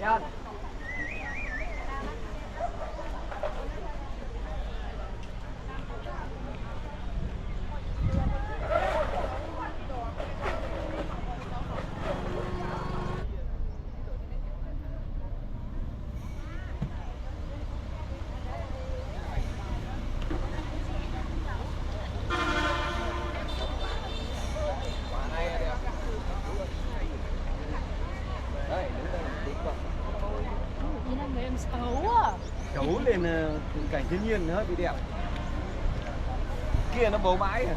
Chào anh. Xấu lên cảnh thiên nhiên nó hơi bị đẹp. Kia nó bầu bãi à.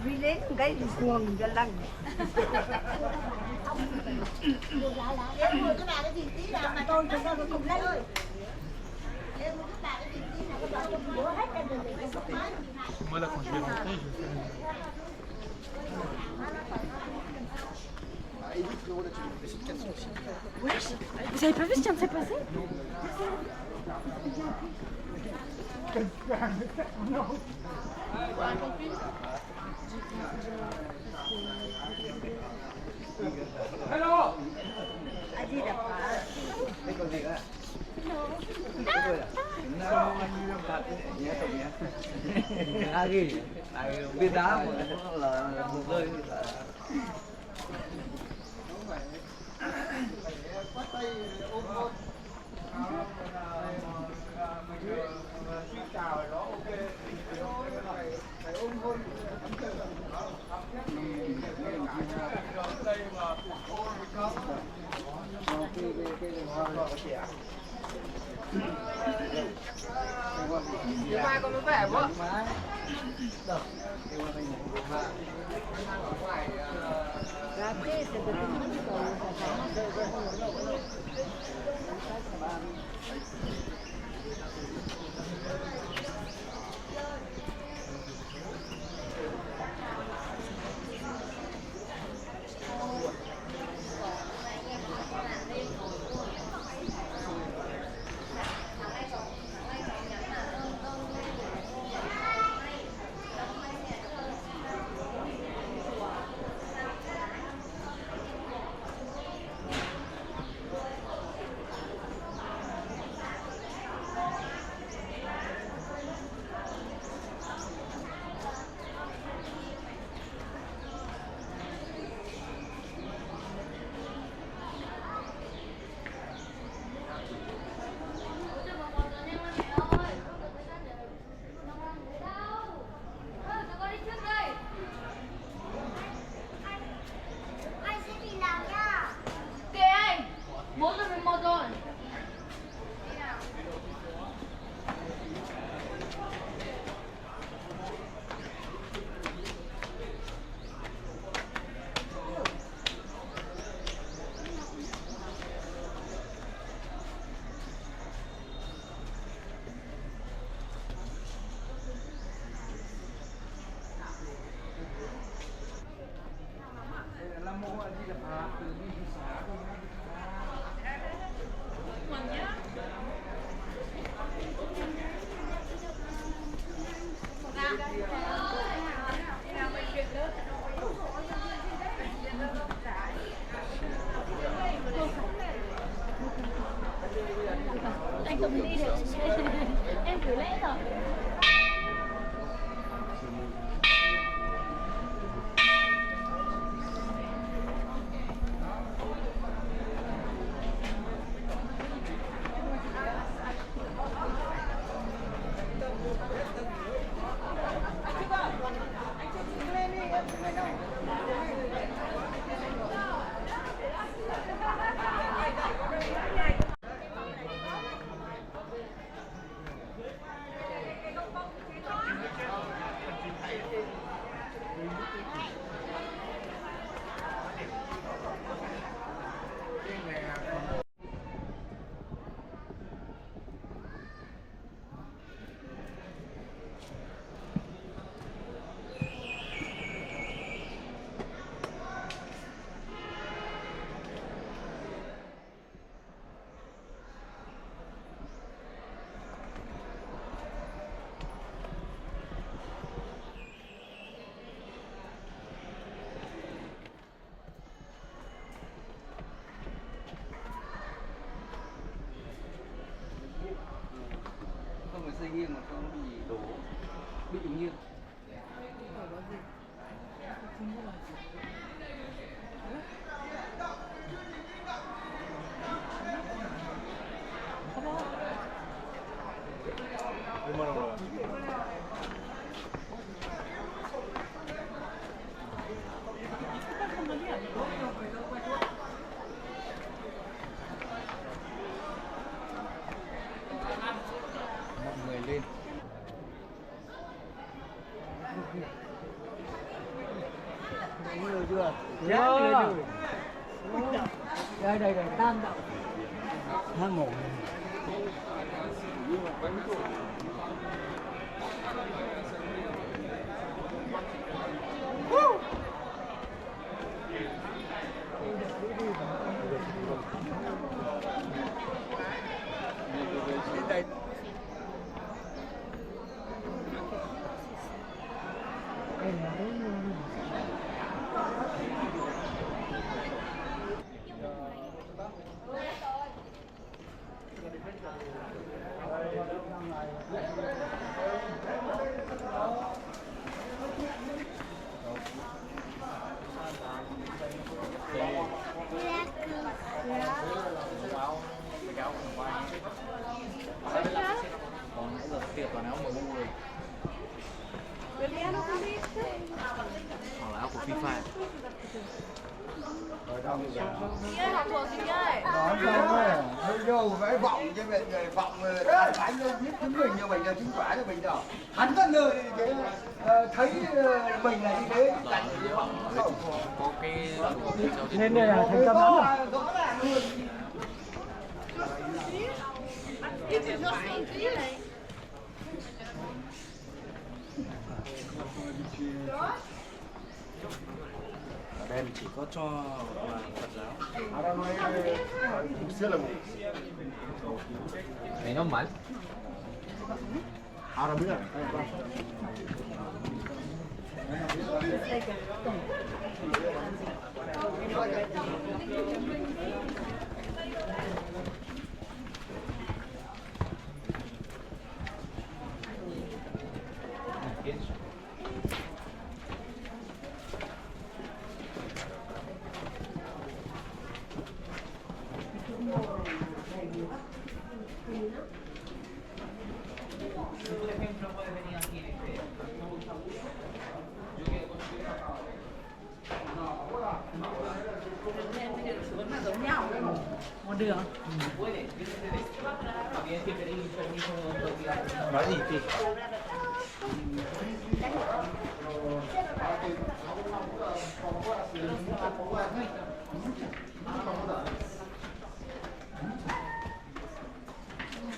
Vì đến cái cuồng cho lăng. Em mua cái bà cái gì tí nào mà tôi chúng ta cùng lấy ơi. Em mua cái bà cái gì tí nào các bạn cùng hết trên đường cái số máy. Moi là quand je vais rentrer, je vais faire Vous avez pas vu ce qui vient de se passer? Hello. A Di Đà Phật. Thế còn gì nữa? Nó như năm thật nhé tổng nhé. À gì? Này viên đá là một rơi. Đi mai con mới về quá. Anh Tùng đi được. Em gửi lễ rồi. xây nghiêng mà không bị đổ, bị nghiêng. 얼마나 걸어요? Mọi người lên. Nhiều chưa? Chưa. Đây đây đây, tam động. Hang ngủ. Đây. Còn nãy giờ tiệc toàn áo MU rồi. Hoặc là áo của FIFA. Đó rồi, hơi vô vẽ vọng cho mình người vọng đánh lên biết chứng minh cho mình là chứng quả cho mình rồi. Hắn rất nơi thấy mình là như thế. Có cái Nên đây là thành tâm lắm rồi. Rõ ràng luôn. ở đây chỉ có cho Phật giáo. Này nó mặn. Một đường. Nói gì chị?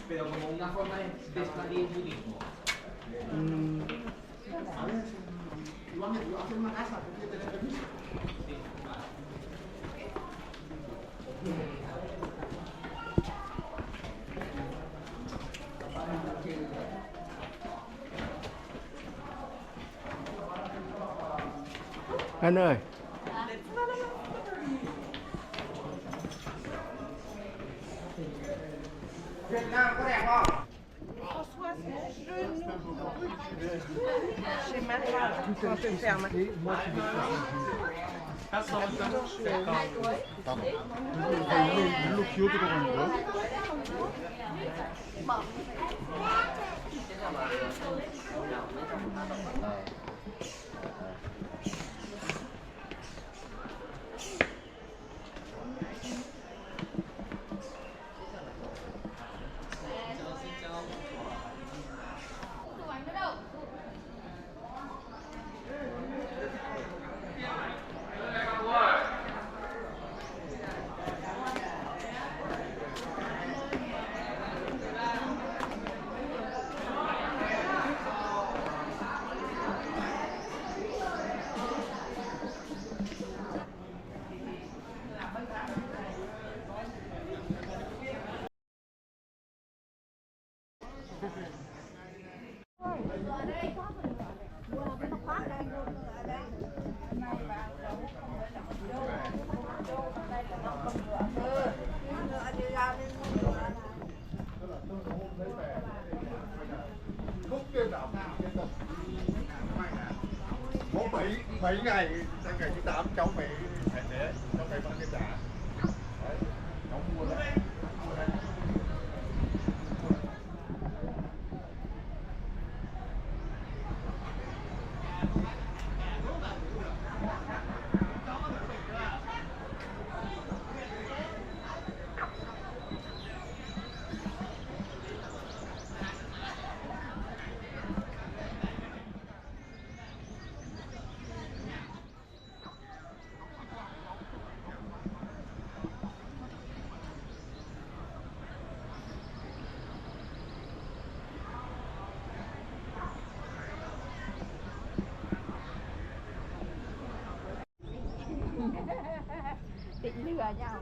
Pero como una forma de expandir el budismo. Anh ơi. Việt Nam có đẹp không? 물로 기어 들어가는 거야? mấy ngày sang ngày thứ 8 cháu phải thế, cháu phải mang cái trả. Đấy, cháu mua đấy. Định lừa nhau.